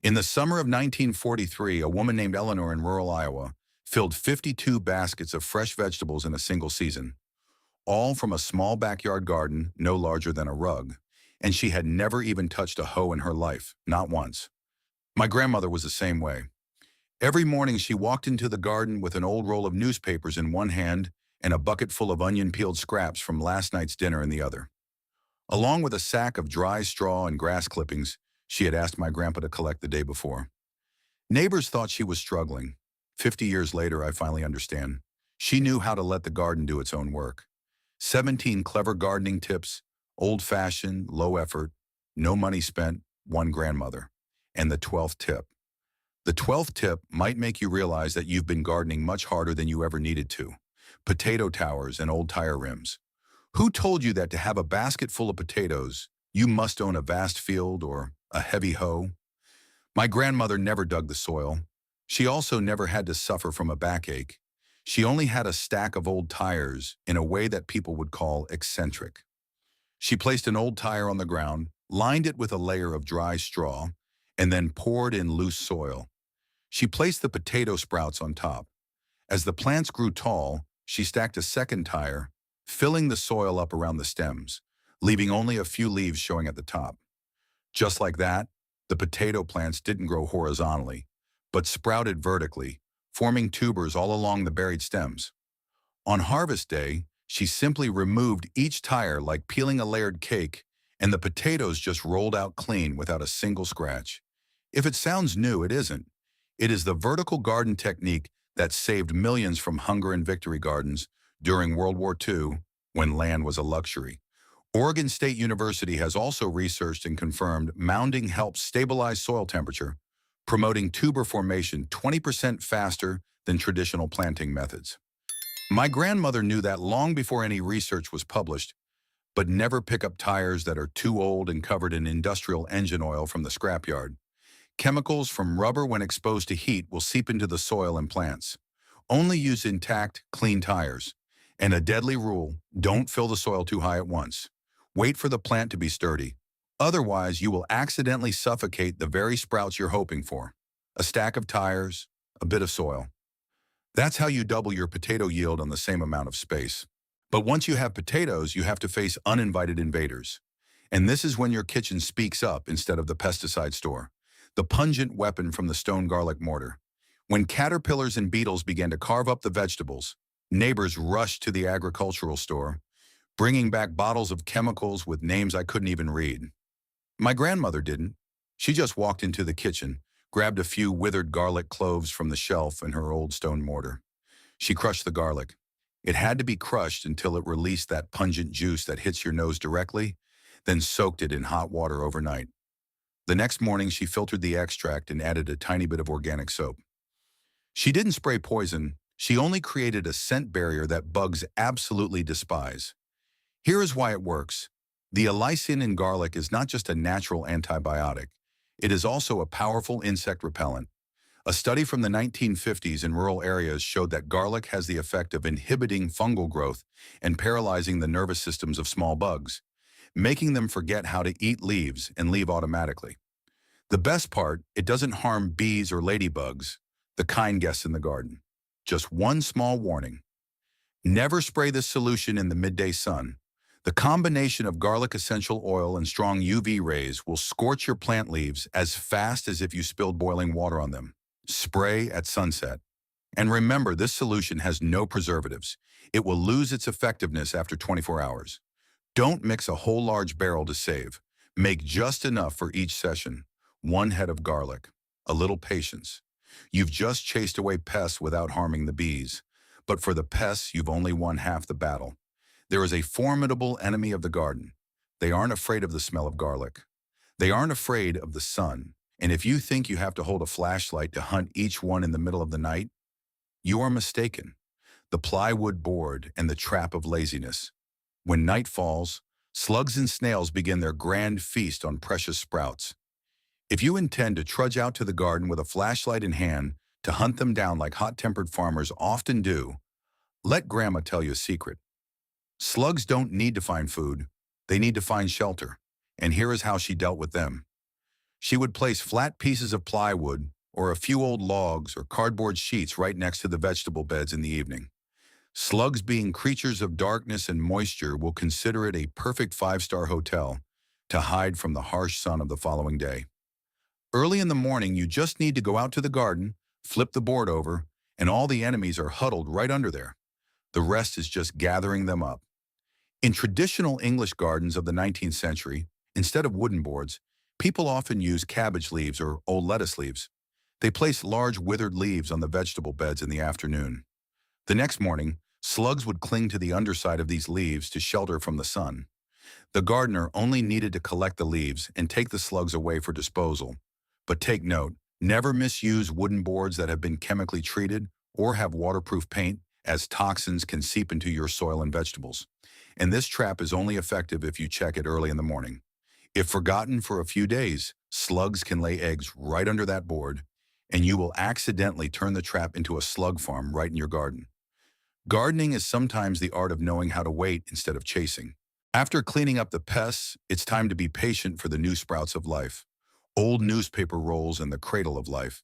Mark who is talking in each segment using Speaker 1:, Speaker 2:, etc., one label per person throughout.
Speaker 1: In the summer of 1943, a woman named Eleanor in rural Iowa filled 52 baskets of fresh vegetables in a single season, all from a small backyard garden no larger than a rug. And she had never even touched a hoe in her life, not once. My grandmother was the same way. Every morning she walked into the garden with an old roll of newspapers in one hand and a bucket full of onion-peeled scraps from last night's dinner in the other. Along with a sack of dry straw and grass clippings she had asked my grandpa to collect the day before. Neighbors thought she was struggling. 50 years later, I finally understand. She knew how to let the garden do its own work. 17 clever gardening tips, old-fashioned, low effort, no money spent, one grandmother. And the 12th tip. The 12th tip might make you realize that you've been gardening much harder than you ever needed to. Potato towers and old tire rims. Who told you that to have a basket full of potatoes, you must own a vast field or a heavy hoe? My grandmother never dug the soil. She also never had to suffer from a backache. She only had a stack of old tires in a way that people would call eccentric. She placed an old tire on the ground, lined it with a layer of dry straw, and then poured in loose soil. She placed the potato sprouts on top. As the plants grew tall, she stacked a second tire, filling the soil up around the stems, leaving only a few leaves showing at the top. Just like that, the potato plants didn't grow horizontally, but sprouted vertically, forming tubers all along the buried stems. On harvest day, she simply removed each tire like peeling a layered cake, and the potatoes just rolled out clean without a single scratch. If it sounds new, it isn't. It is the vertical garden technique that saved millions from hunger in victory gardens during World War II, when land was a luxury. Oregon State University has also researched and confirmed mounding helps stabilize soil temperature, promoting tuber formation 20% faster than traditional planting methods. My grandmother knew that long before any research was published, but never pick up tires that are too old and covered in industrial engine oil from the scrapyard. Chemicals from rubber when exposed to heat will seep into the soil and plants. Only use intact, clean tires. And a deadly rule, don't fill the soil too high at once. Wait for the plant to be sturdy. Otherwise, you will accidentally suffocate the very sprouts you're hoping for. A stack of tires, a bit of soil. That's how you double your potato yield on the same amount of space. But once you have potatoes, you have to face uninvited invaders. And this is when your kitchen speaks up instead of the pesticide store. The pungent weapon from the stone garlic mortar. When caterpillars and beetles began to carve up the vegetables, neighbors rushed to the agricultural store, bringing back bottles of chemicals with names I couldn't even read. My grandmother didn't. She just walked into the kitchen, grabbed a few withered garlic cloves from the shelf in her old stone mortar. She crushed the garlic. It had to be crushed until it released that pungent juice that hits your nose directly, then soaked it in hot water overnight. The next morning, she filtered the extract and added a tiny bit of organic soap. She didn't spray poison. She only created a scent barrier that bugs absolutely despise. Here is why it works. The allicin in garlic is not just a natural antibiotic. It is also a powerful insect repellent. A study from the 1950s in rural areas showed that garlic has the effect of inhibiting fungal growth and paralyzing the nervous systems of small bugs, making them forget how to eat leaves and leave automatically. The best part, it doesn't harm bees or ladybugs, the kind guests in the garden. Just one small warning. Never spray this solution in the midday sun. The combination of garlic essential oil and strong UV rays will scorch your plant leaves as fast as if you spilled boiling water on them. Spray at sunset. And remember, this solution has no preservatives. It will lose its effectiveness after 24 hours. Don't mix a whole large barrel to save. Make just enough for each session. One head of garlic. A little patience. You've just chased away pests without harming the bees. But for the pests, you've only won half the battle. There is a formidable enemy of the garden. They aren't afraid of the smell of garlic. They aren't afraid of the sun. And if you think you have to hold a flashlight to hunt each one in the middle of the night, you are mistaken. The plywood board and the trap of laziness. When night falls, slugs and snails begin their grand feast on precious sprouts. If you intend to trudge out to the garden with a flashlight in hand to hunt them down like hot-tempered farmers often do, let Grandma tell you a secret. Slugs don't need to find food, they need to find shelter. And here is how she dealt with them. She would place flat pieces of plywood or a few old logs or cardboard sheets right next to the vegetable beds in the evening. Slugs, being creatures of darkness and moisture, will consider it a perfect five-star hotel to hide from the harsh sun of the following day. Early in the morning, you just need to go out to the garden, flip the board over, and all the enemies are huddled right under there. The rest is just gathering them up. In traditional English gardens of the 19th century, instead of wooden boards, people often use cabbage leaves or old lettuce leaves. They place large withered leaves on the vegetable beds in the afternoon. The next morning, slugs would cling to the underside of these leaves to shelter from the sun. The gardener only needed to collect the leaves and take the slugs away for disposal. But take note, never misuse wooden boards that have been chemically treated or have waterproof paint, as toxins can seep into your soil and vegetables. And this trap is only effective if you check it early in the morning. If forgotten for a few days, slugs can lay eggs right under that board, and you will accidentally turn the trap into a slug farm right in your garden. Gardening is sometimes the art of knowing how to wait instead of chasing. After cleaning up the pests, it's time to be patient for the new sprouts of life. Old newspaper rolls and the cradle of life.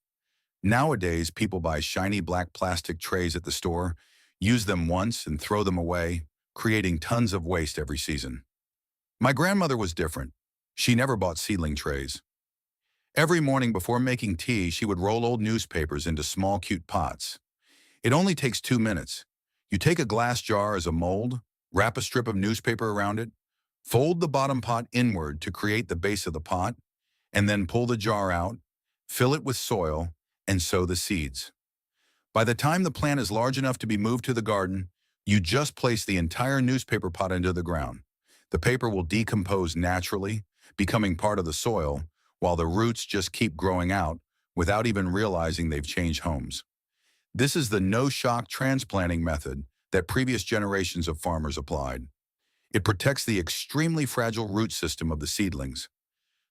Speaker 1: Nowadays, people buy shiny black plastic trays at the store, use them once and throw them away, creating tons of waste every season. My grandmother was different. She never bought seedling trays. Every morning before making tea, she would roll old newspapers into small, cute pots. It only takes 2 minutes. You take a glass jar as a mold, wrap a strip of newspaper around it, fold the bottom pot inward to create the base of the pot, and then pull the jar out, fill it with soil, and sow the seeds. By the time the plant is large enough to be moved to the garden, you just place the entire newspaper pot into the ground. The paper will decompose naturally, becoming part of the soil, while the roots just keep growing out without even realizing they've changed homes. This is the no-shock transplanting method that previous generations of farmers applied. It protects the extremely fragile root system of the seedlings,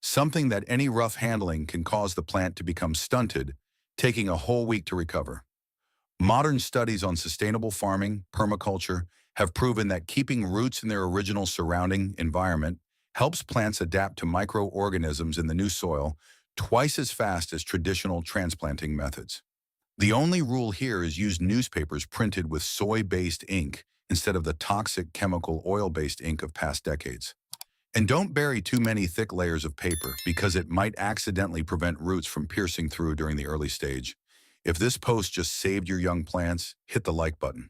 Speaker 1: something that any rough handling can cause the plant to become stunted, taking a whole week to recover. Modern studies on sustainable farming, permaculture, have proven that keeping roots in their original surrounding environment helps plants adapt to microorganisms in the new soil twice as fast as traditional transplanting methods. The only rule here is use newspapers printed with soy-based ink instead of the toxic chemical oil-based ink of past decades. And don't bury too many thick layers of paper because it might accidentally prevent roots from piercing through during the early stage. If this post just saved your young plants, hit the like button.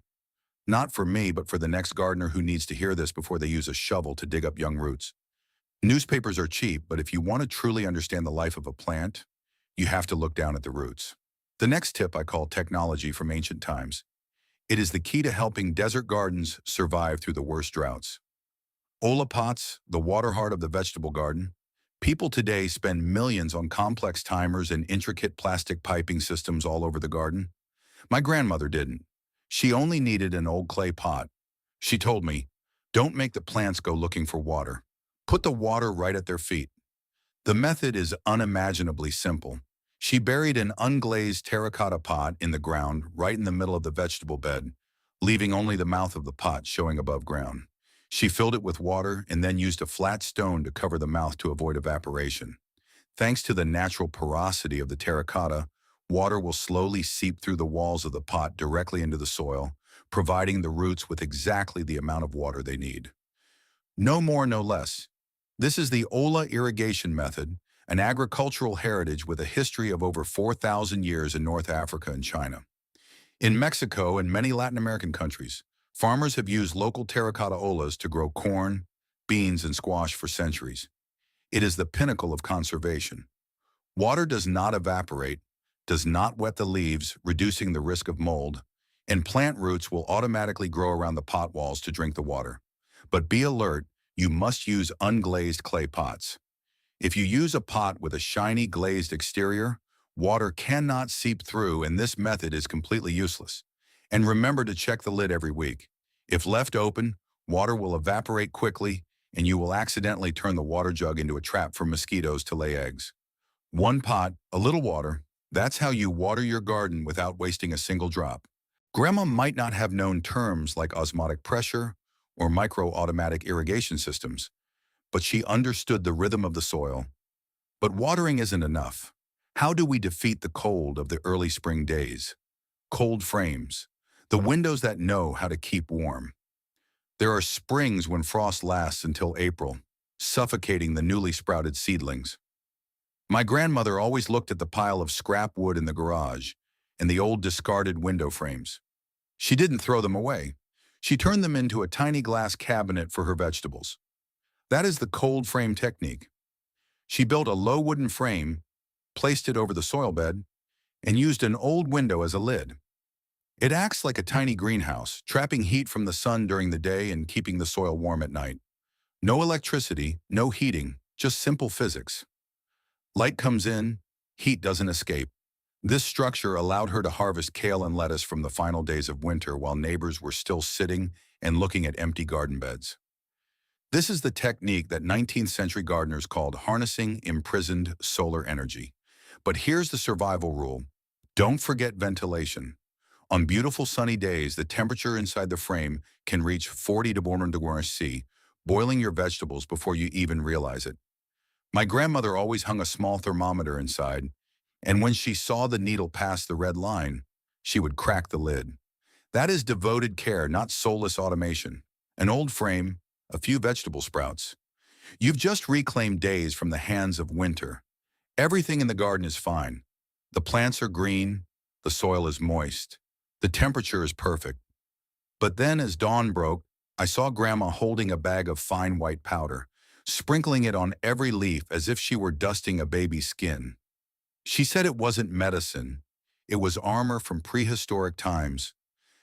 Speaker 1: Not for me, but for the next gardener who needs to hear this before they use a shovel to dig up young roots. Newspapers are cheap, but if you want to truly understand the life of a plant, you have to look down at the roots. The next tip I call technology from ancient times. It is the key to helping desert gardens survive through the worst droughts. Ola pots, the water heart of the vegetable garden. People today spend millions on complex timers and intricate plastic piping systems all over the garden. My grandmother didn't. She only needed an old clay pot. She told me, "Don't make the plants go looking for water. Put the water right at their feet." The method is unimaginably simple. She buried an unglazed terracotta pot in the ground right in the middle of the vegetable bed, leaving only the mouth of the pot showing above ground. She filled it with water and then used a flat stone to cover the mouth to avoid evaporation. Thanks to the natural porosity of the terracotta, water will slowly seep through the walls of the pot directly into the soil, providing the roots with exactly the amount of water they need. No more, no less. This is the Ola irrigation method, an agricultural heritage with a history of over 4,000 years in North Africa and China. In Mexico and many Latin American countries, farmers have used local terracotta olas to grow corn, beans, and squash for centuries. It is the pinnacle of conservation. Water does not evaporate, does not wet the leaves, reducing the risk of mold, and plant roots will automatically grow around the pot walls to drink the water. But be alert, you must use unglazed clay pots. If you use a pot with a shiny glazed exterior, water cannot seep through and this method is completely useless. And remember to check the lid every week. If left open, water will evaporate quickly and you will accidentally turn the water jug into a trap for mosquitoes to lay eggs. One pot, a little water, that's how you water your garden without wasting a single drop. Grandma might not have known terms like osmotic pressure or micro-automatic irrigation systems, but she understood the rhythm of the soil, But watering isn't enough. How do we defeat the cold of the early spring days? Cold frames, the windows that know how to keep warm. There are springs when frost lasts until April, suffocating the newly sprouted seedlings. My grandmother always looked at the pile of scrap wood in the garage and the old discarded window frames. She didn't throw them away. She turned them into a tiny glass cabinet for her vegetables. That is the cold frame technique. She built a low wooden frame, placed it over the soil bed, and used an old window as a lid. It acts like a tiny greenhouse, trapping heat from the sun during the day and keeping the soil warm at night. No electricity, no heating, just simple physics. Light comes in, heat doesn't escape. This structure allowed her to harvest kale and lettuce from the final days of winter while neighbors were still sitting and looking at empty garden beds. This is the technique that 19th century gardeners called harnessing imprisoned solar energy. But here's the survival rule. Don't forget ventilation. On beautiful sunny days, the temperature inside the frame can reach 40 to 100 degrees C, boiling your vegetables before you even realize it. My grandmother always hung a small thermometer inside, and when she saw the needle pass the red line, she would crack the lid. That is devoted care, not soulless automation. An old frame, a few vegetable sprouts. You've just reclaimed days from the hands of winter. Everything in the garden is fine. The plants are green, the soil is moist, the temperature is perfect. But then as dawn broke, I saw Grandma holding a bag of fine white powder, sprinkling it on every leaf as if she were dusting a baby's skin. She said it wasn't medicine. It was armor from prehistoric times,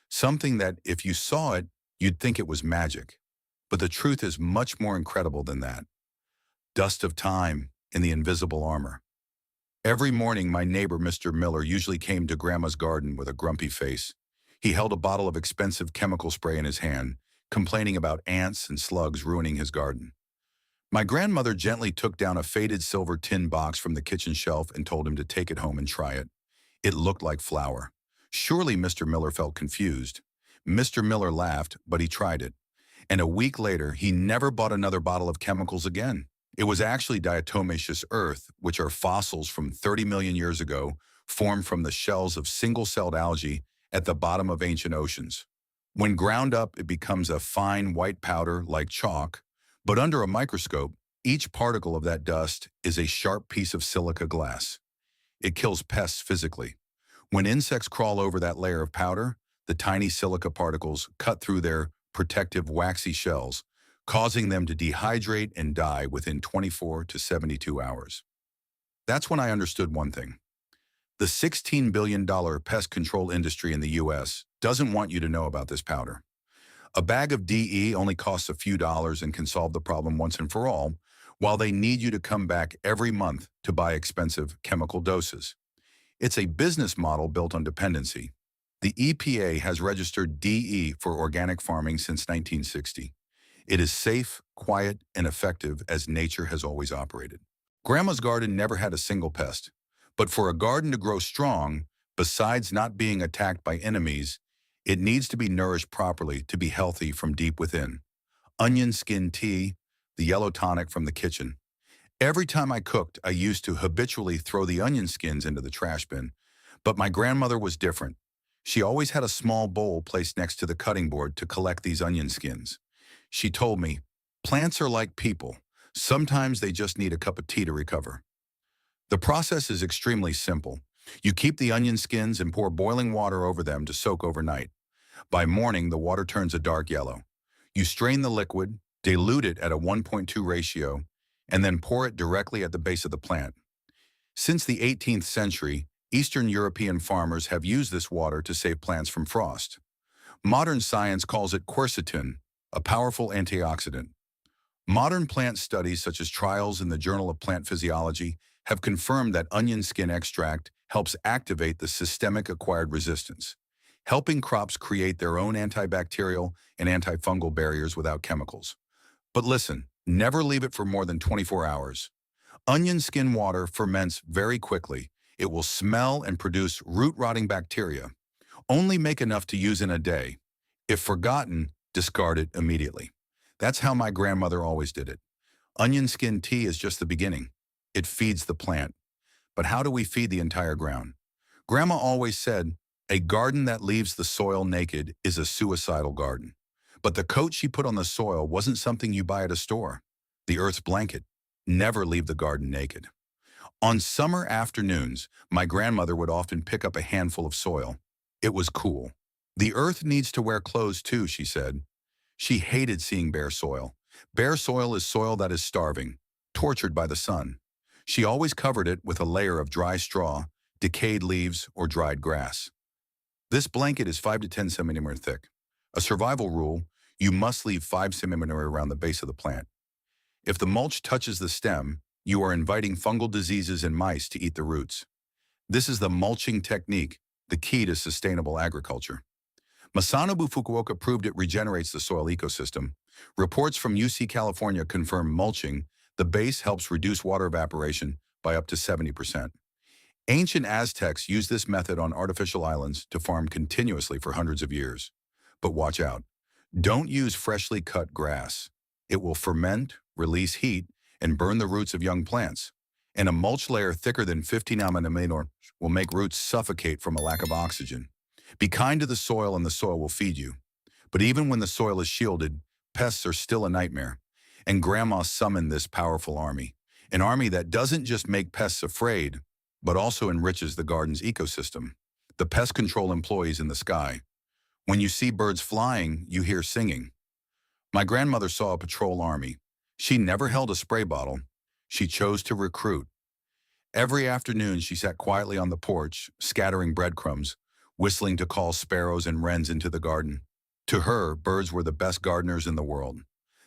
Speaker 1: something that if you saw it, you'd think it was magic. But the truth is much more incredible than that. Dust of time in the invisible armor. Every morning, my neighbor, Mr. Miller, usually came to Grandma's garden with a grumpy face. He held a bottle of expensive chemical spray in his hand, complaining about ants and slugs ruining his garden. My grandmother gently took down a faded silver tin box from the kitchen shelf and told him to take it home and try it. It looked like flour. Surely Mr. Miller felt confused. Mr. Miller laughed, but he tried it. And a week later, he never bought another bottle of chemicals again. It was actually diatomaceous earth, which are fossils from 30 million years ago, formed from the shells of single-celled algae at the bottom of ancient oceans. When ground up, it becomes a fine white powder like chalk, but under a microscope, each particle of that dust is a sharp piece of silica glass. It kills pests physically. When insects crawl over that layer of powder, the tiny silica particles cut through their protective waxy shells, causing them to dehydrate and die within 24 to 72 hours. That's when I understood one thing. The $16 billion pest control industry in the US doesn't want you to know about this powder. A bag of DE only costs a few dollars and can solve the problem once and for all, while they need you to come back every month to buy expensive chemical doses. It's a business model built on dependency. The EPA has registered DE for organic farming since 1960. It is safe, quiet, and effective as nature has always operated. Grandma's garden never had a single pest, but for a garden to grow strong, besides not being attacked by enemies, it needs to be nourished properly to be healthy from deep within. Onion skin tea, the yellow tonic from the kitchen. Every time I cooked, I used to habitually throw the onion skins into the trash bin, but my grandmother was different. She always had a small bowl placed next to the cutting board to collect these onion skins. She told me, plants are like people. Sometimes they just need a cup of tea to recover. The process is extremely simple. You keep the onion skins and pour boiling water over them to soak overnight. By morning, the water turns a dark yellow. You strain the liquid, dilute it at a 1.2 ratio, and then pour it directly at the base of the plant. Since the 18th century, Eastern European farmers have used this water to save plants from frost. Modern science calls it quercetin, a powerful antioxidant. Modern plant studies, such as trials in the Journal of Plant Physiology, have confirmed that onion skin extract helps activate the systemic acquired resistance, helping crops create their own antibacterial and antifungal barriers without chemicals. But listen, never leave it for more than 24 hours. Onion skin water ferments very quickly. It will smell and produce root-rotting bacteria. Only make enough to use in a day. If forgotten, discard it immediately. That's how my grandmother always did it. Onion skin tea is just the beginning. It feeds the plant. But how do we feed the entire ground? Grandma always said, a garden that leaves the soil naked is a suicidal garden. But the coat she put on the soil wasn't something you buy at a store. The earth's blanket. Never leave the garden naked. On summer afternoons, my grandmother would often pick up a handful of soil. It was cool. The earth needs to wear clothes too, she said. She hated seeing bare soil. Bare soil is soil that is starving, tortured by the sun. She always covered it with a layer of dry straw, decayed leaves, or dried grass. This blanket is 5 to 10 centimeters thick. A survival rule, you must leave 5 centimeters around the base of the plant. If the mulch touches the stem, you are inviting fungal diseases and mice to eat the roots. This is the mulching technique, the key to sustainable agriculture. Masanobu Fukuoka proved it regenerates the soil ecosystem. Reports from UC California confirm mulching, the base helps reduce water evaporation by up to 70%. Ancient Aztecs used this method on artificial islands to farm continuously for hundreds of years. But watch out. Don't use freshly cut grass. It will ferment, release heat, and burn the roots of young plants. And a mulch layer thicker than 50 nanometers will make roots suffocate from a lack of oxygen. Be kind to the soil and the soil will feed you. But even when the soil is shielded, pests are still a nightmare. And Grandma summoned this powerful army. An army that doesn't just make pests afraid, but also enriches the garden's ecosystem. The pest control employees in the sky. When you see birds flying, you hear singing. My grandmother saw a patrol army. She never held a spray bottle. She chose to recruit. Every afternoon, she sat quietly on the porch, scattering breadcrumbs, whistling to call sparrows and wrens into the garden. To her, birds were the best gardeners in the world.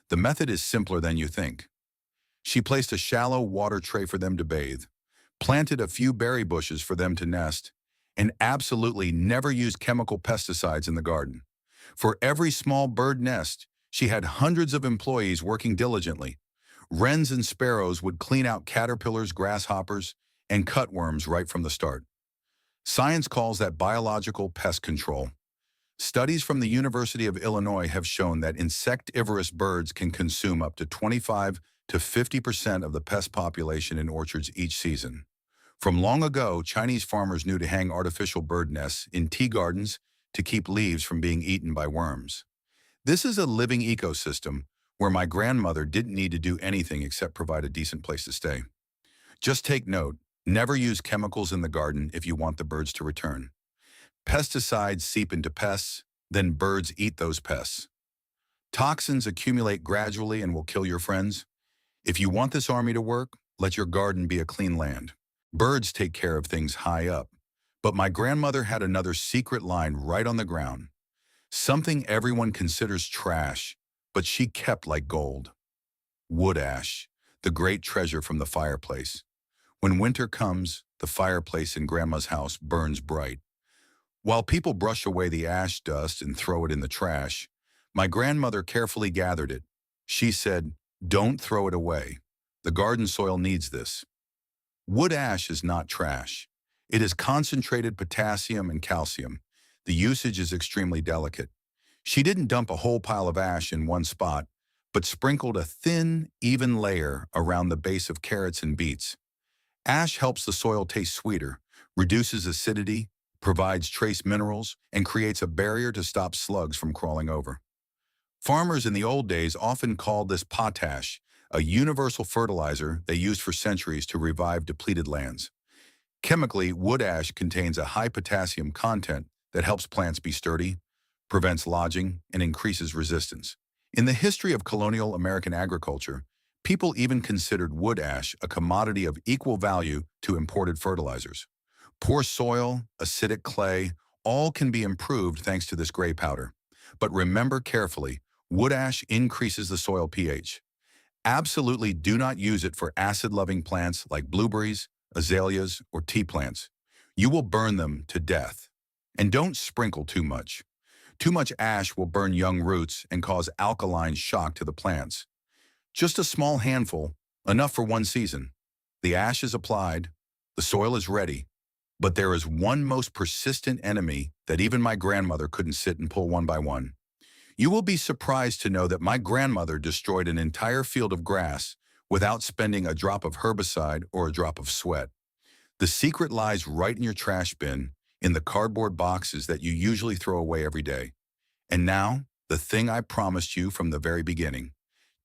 Speaker 1: The method is simpler than you think. She placed a shallow water tray for them to bathe, planted a few berry bushes for them to nest, and absolutely never used chemical pesticides in the garden. For every small bird nest, she had hundreds of employees working diligently. Wrens and sparrows would clean out caterpillars, grasshoppers, and cutworms right from the start. Science calls that biological pest control. Studies from the University of Illinois have shown that insectivorous birds can consume up to 25 to 50% of the pest population in orchards each season. From long ago, Chinese farmers knew to hang artificial bird nests in tea gardens to keep leaves from being eaten by worms. This is a living ecosystem where my grandmother didn't need to do anything except provide a decent place to stay. Just take note, never use chemicals in the garden if you want the birds to return. Pesticides seep into pests, then birds eat those pests. Toxins accumulate gradually and will kill your friends. If you want this army to work, let your garden be a clean land. Birds take care of things high up. But my grandmother had another secret line right on the ground. Something everyone considers trash, but she kept like gold. Wood ash, the great treasure from the fireplace. When winter comes, the fireplace in Grandma's house burns bright. While people brush away the ash dust and throw it in the trash, my grandmother carefully gathered it. She said, "Don't throw it away. The garden soil needs this." Wood ash is not trash. It is concentrated potassium and calcium. The usage is extremely delicate. She didn't dump a whole pile of ash in one spot, but sprinkled a thin, even layer around the base of carrots and beets. Ash helps the soil taste sweeter, reduces acidity, provides trace minerals, and creates a barrier to stop slugs from crawling over. Farmers in the old days often called this potash, a universal fertilizer they used for centuries to revive depleted lands. Chemically, wood ash contains a high potassium content that helps plants be sturdy, prevents lodging, and increases resistance. In the history of colonial American agriculture, people even considered wood ash a commodity of equal value to imported fertilizers. Poor soil, acidic clay, all can be improved thanks to this gray powder. But remember carefully, wood ash increases the soil pH. Absolutely do not use it for acid-loving plants like blueberries, azaleas, or tea plants. You will burn them to death. And don't sprinkle too much. Too much ash will burn young roots and cause alkaline shock to the plants. Just a small handful, enough for one season. The ash is applied, the soil is ready, but there is one most persistent enemy that even my grandmother couldn't sit and pull one by one. You will be surprised to know that my grandmother destroyed an entire field of grass without spending a drop of herbicide or a drop of sweat. The secret lies right in your trash bin, in the cardboard boxes that you usually throw away every day. And now, the thing I promised you from the very beginning.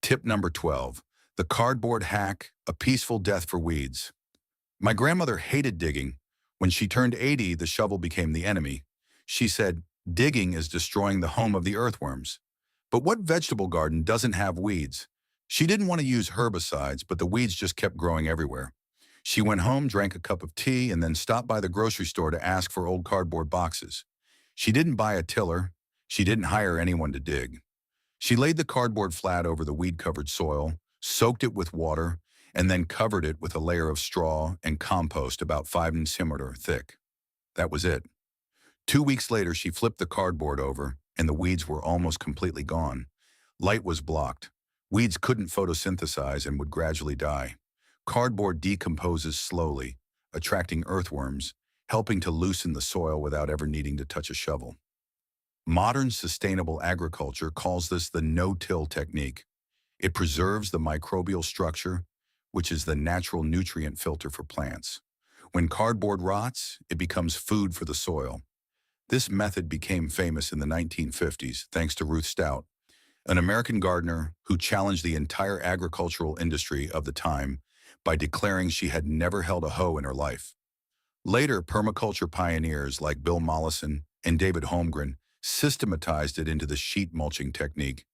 Speaker 1: Tip number 12, the cardboard hack, a peaceful death for weeds. My grandmother hated digging. When she turned 80, the shovel became the enemy. She said, digging is destroying the home of the earthworms. But what vegetable garden doesn't have weeds? She didn't want to use herbicides, but the weeds just kept growing everywhere. She went home, drank a cup of tea, and then stopped by the grocery store to ask for old cardboard boxes. She didn't buy a tiller. She didn't hire anyone to dig. She laid the cardboard flat over the weed-covered soil, soaked it with water, and then covered it with a layer of straw and compost about 5 centimeters thick. That was it. 2 weeks later, she flipped the cardboard over, and the weeds were almost completely gone. Light was blocked. Weeds couldn't photosynthesize and would gradually die. Cardboard decomposes slowly, attracting earthworms, helping to loosen the soil without ever needing to touch a shovel. Modern sustainable agriculture calls this the no-till technique. It preserves the microbial structure, which is the natural nutrient filter for plants. When cardboard rots, it becomes food for the soil. This method became famous in the 1950s thanks to Ruth Stout, an American gardener who challenged the entire agricultural industry of the time by declaring she had never held a hoe in her life. Later, permaculture pioneers like Bill Mollison and David Holmgren systematized it into the sheet mulching technique,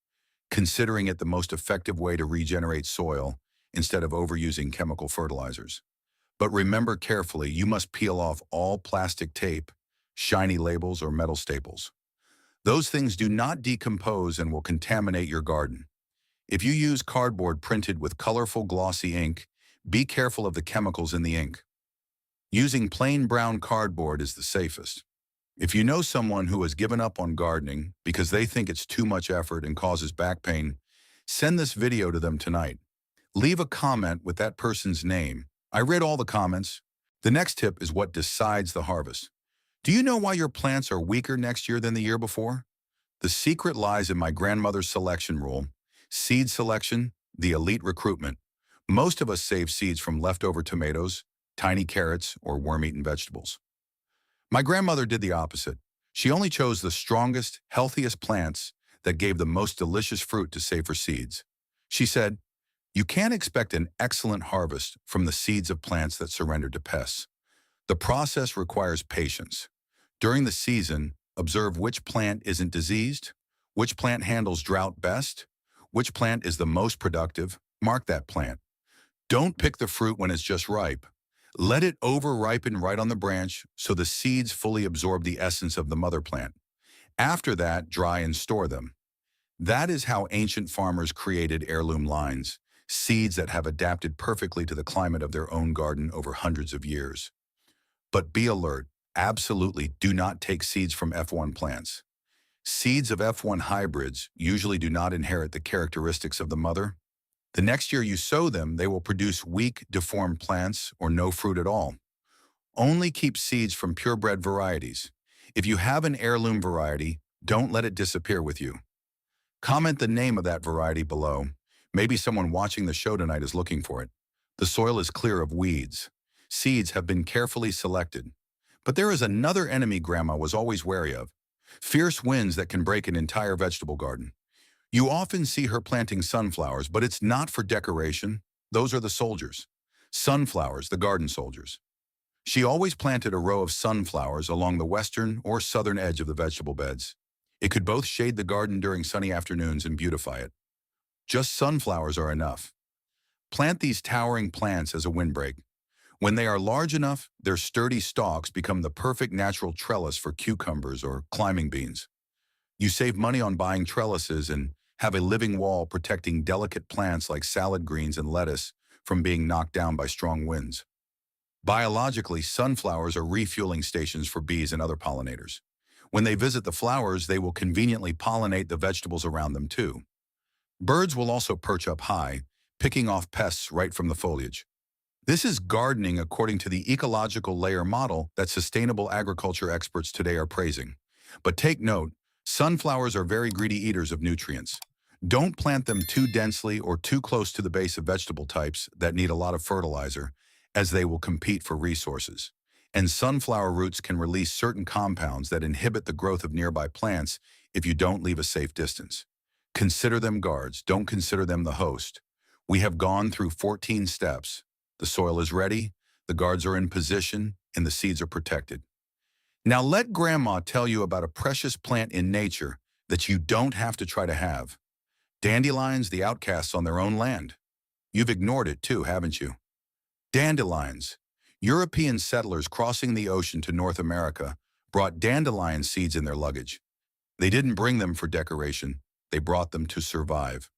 Speaker 1: considering it the most effective way to regenerate soil instead of overusing chemical fertilizers. But remember carefully, you must peel off all plastic tape, shiny labels, or metal staples. Those things do not decompose and will contaminate your garden. If you use cardboard printed with colorful glossy ink, be careful of the chemicals in the ink. Using plain brown cardboard is the safest. If you know someone who has given up on gardening because they think it's too much effort and causes back pain, send this video to them tonight. Leave a comment with that person's name. I read all the comments. The next tip is what decides the harvest. Do you know why your plants are weaker next year than the year before? The secret lies in my grandmother's selection rule. Seed selection, the elite recruitment. Most of us save seeds from leftover tomatoes, tiny carrots, or worm-eaten vegetables. My grandmother did the opposite. She only chose the strongest, healthiest plants that gave the most delicious fruit to save for seeds. She said, "You can't expect an excellent harvest from the seeds of plants that surrendered to pests. The process requires patience. During the season, observe which plant isn't diseased, which plant handles drought best, which plant is the most productive. Mark that plant. Don't pick the fruit when it's just ripe. Let it over-ripen right on the branch so the seeds fully absorb the essence of the mother plant. After that, dry and store them." That is how ancient farmers created heirloom lines, seeds that have adapted perfectly to the climate of their own garden over hundreds of years. But be alert, absolutely do not take seeds from F1 plants. Seeds of F1 hybrids usually do not inherit the characteristics of the mother. The next year you sow them, they will produce weak, deformed plants or no fruit at all. Only keep seeds from purebred varieties. If you have an heirloom variety, don't let it disappear with you. Comment the name of that variety below. Maybe someone watching the show tonight is looking for it. The soil is clear of weeds. Seeds have been carefully selected. But there is another enemy Grandma was always wary of: fierce winds that can break an entire vegetable garden. You often see her planting sunflowers, but it's not for decoration. Those are the soldiers. Sunflowers, the garden soldiers. She always planted a row of sunflowers along the western or southern edge of the vegetable beds. It could both shade the garden during sunny afternoons and beautify it. Just sunflowers are enough. Plant these towering plants as a windbreak. When they are large enough, their sturdy stalks become the perfect natural trellis for cucumbers or climbing beans. You save money on buying trellises and have a living wall protecting delicate plants like salad greens and lettuce from being knocked down by strong winds. Biologically, sunflowers are refueling stations for bees and other pollinators. When they visit the flowers, they will conveniently pollinate the vegetables around them too. Birds will also perch up high, picking off pests right from the foliage. This is gardening according to the ecological layer model that sustainable agriculture experts today are praising. But take note, sunflowers are very greedy eaters of nutrients. Don't plant them too densely or too close to the base of vegetable types that need a lot of fertilizer, as they will compete for resources. And sunflower roots can release certain compounds that inhibit the growth of nearby plants if you don't leave a safe distance. Consider them guards, don't consider them the host. We have gone through 14 steps. The soil is ready, the guards are in position, and the seeds are protected. Now let Grandma tell you about a precious plant in nature that you don't have to try to have. Dandelions, the outcasts on their own land. You've ignored it too, haven't you? Dandelions. European settlers crossing the ocean to North America brought dandelion seeds in their luggage. They didn't bring them for decoration, they brought them to survive.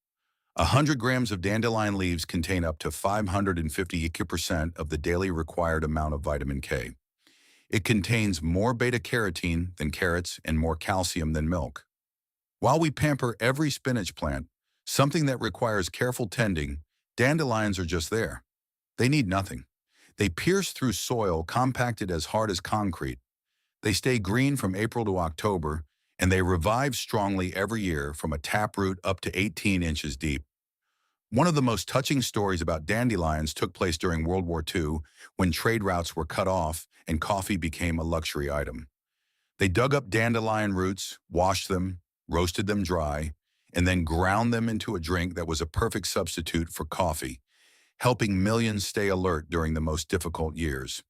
Speaker 1: 100 grams of dandelion leaves contain up to 550% of the daily required amount of vitamin K. It contains more beta-carotene than carrots and more calcium than milk. While we pamper every spinach plant, something that requires careful tending, dandelions are just there. They need nothing. They pierce through soil compacted as hard as concrete. They stay green from April to October, and they revive strongly every year from a taproot up to 18 inches deep. One of the most touching stories about dandelions took place during World War II when trade routes were cut off and coffee became a luxury item. They dug up dandelion roots, washed them, roasted them dry, and then ground them into a drink that was a perfect substitute for coffee, helping millions stay alert during the most difficult years.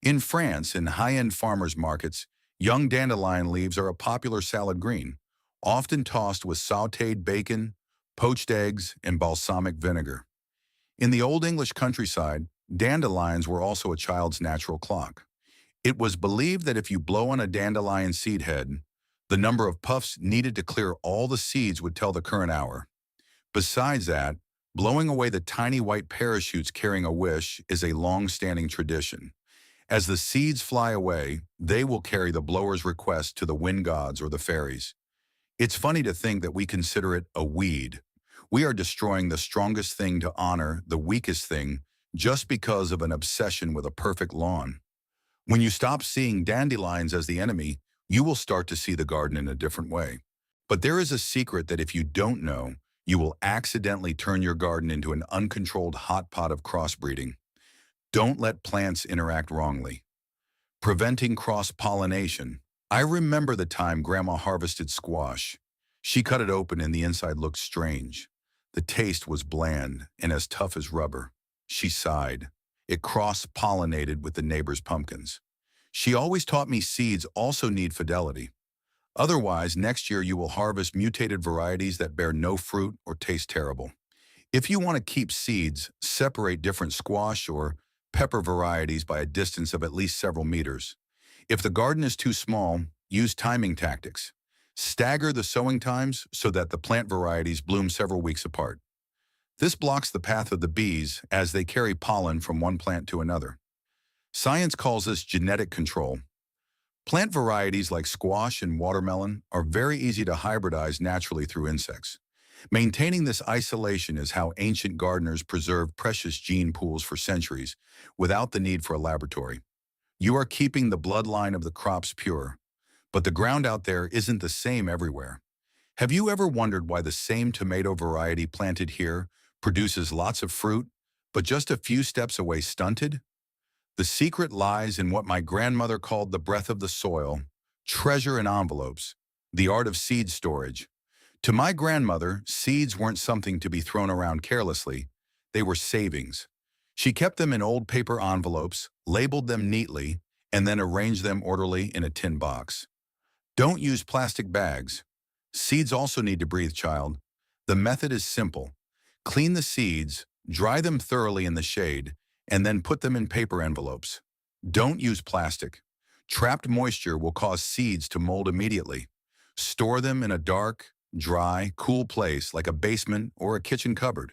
Speaker 1: In France, in high-end farmers' markets, young dandelion leaves are a popular salad green, often tossed with sautéed bacon, poached eggs, and balsamic vinegar. In the Old English countryside, dandelions were also a child's natural clock. It was believed that if you blow on a dandelion seed head, the number of puffs needed to clear all the seeds would tell the current hour. Besides that, blowing away the tiny white parachutes carrying a wish is a long-standing tradition. As the seeds fly away, they will carry the blower's request to the wind gods or the fairies. It's funny to think that we consider it a weed. We are destroying the strongest thing to honor the weakest thing just because of an obsession with a perfect lawn. When you stop seeing dandelions as the enemy, you will start to see the garden in a different way. But there is a secret that if you don't know, you will accidentally turn your garden into an uncontrolled hot pot of crossbreeding. Don't let plants interact wrongly. Preventing cross-pollination. I remember the time Grandma harvested squash. She cut it open and the inside looked strange. The taste was bland and as tough as rubber. She sighed. It cross-pollinated with the neighbor's pumpkins. She always taught me seeds also need fidelity. Otherwise, next year you will harvest mutated varieties that bear no fruit or taste terrible. If you want to keep seeds, separate different squash or pepper varieties by a distance of at least several meters. If the garden is too small, use timing tactics. Stagger the sowing times so that the plant varieties bloom several weeks apart. This blocks the path of the bees as they carry pollen from one plant to another. Science calls this genetic control. Plant varieties like squash and watermelon are very easy to hybridize naturally through insects. Maintaining this isolation is how ancient gardeners preserved precious gene pools for centuries without the need for a laboratory. You are keeping the bloodline of the crops pure, but the ground out there isn't the same everywhere. Have you ever wondered why the same tomato variety planted here produces lots of fruit, but just a few steps away stunted? The secret lies in what my grandmother called the breath of the soil, treasure in envelopes, the art of seed storage. To my grandmother, seeds weren't something to be thrown around carelessly. They were savings. She kept them in old paper envelopes, labeled them neatly, and then arranged them orderly in a tin box. Don't use plastic bags. Seeds also need to breathe, child. The method is simple. Clean the seeds, dry them thoroughly in the shade, and then put them in paper envelopes. Don't use plastic. Trapped moisture will cause seeds to mold immediately. Store them in a dark, dry, cool place like a basement or a kitchen cupboard.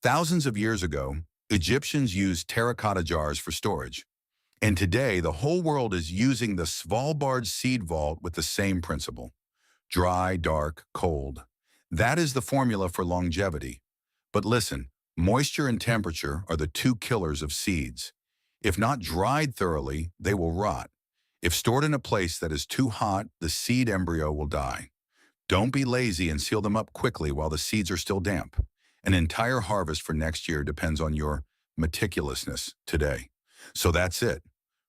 Speaker 1: Thousands of years ago, Egyptians used terracotta jars for storage. And today, the whole world is using the Svalbard seed vault with the same principle. Dry, dark, cold. That is the formula for longevity. But listen, moisture and temperature are the two killers of seeds. If not dried thoroughly, they will rot. If stored in a place that is too hot, the seed embryo will die. Don't be lazy and seal them up quickly while the seeds are still damp. An entire harvest for next year depends on your meticulousness today. So that's it.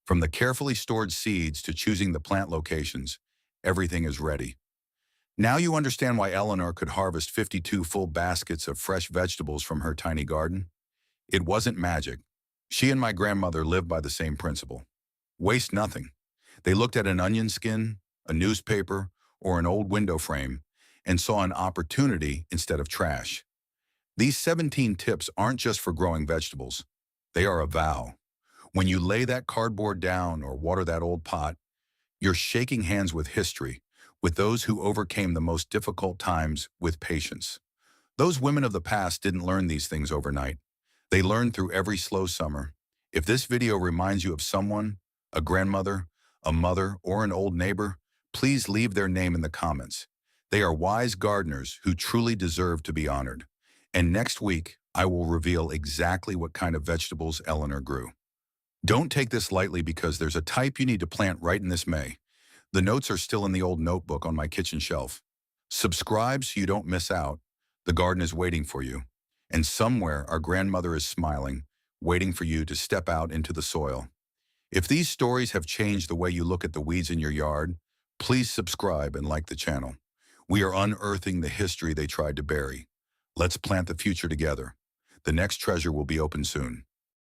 Speaker 1: From the carefully stored seeds to choosing the plant locations, everything is ready. Now you understand why Eleanor could harvest 52 full baskets of fresh vegetables from her tiny garden? It wasn't magic. She and my grandmother lived by the same principle. Waste nothing. They looked at an onion skin, a newspaper, or an old window frame and saw an opportunity instead of trash. These 17 tips aren't just for growing vegetables. They are a vow. When you lay that cardboard down or water that old pot, you're shaking hands with history, with those who overcame the most difficult times with patience. Those women of the past didn't learn these things overnight. They learned through every slow summer. If this video reminds you of someone, a grandmother, a mother, or an old neighbor, please leave their name in the comments. They are wise gardeners who truly deserve to be honored. And next week, I will reveal exactly what kind of vegetables Eleanor grew. Don't take this lightly because there's a type you need to plant right in this May. The notes are still in the old notebook on my kitchen shelf. Subscribe so you don't miss out. The garden is waiting for you. And somewhere our grandmother is smiling, waiting for you to step out into the soil. If these stories have changed the way you look at the weeds in your yard, please subscribe and like the channel. We are unearthing the history they tried to bury. Let's plant the future together. The next treasure will be open soon.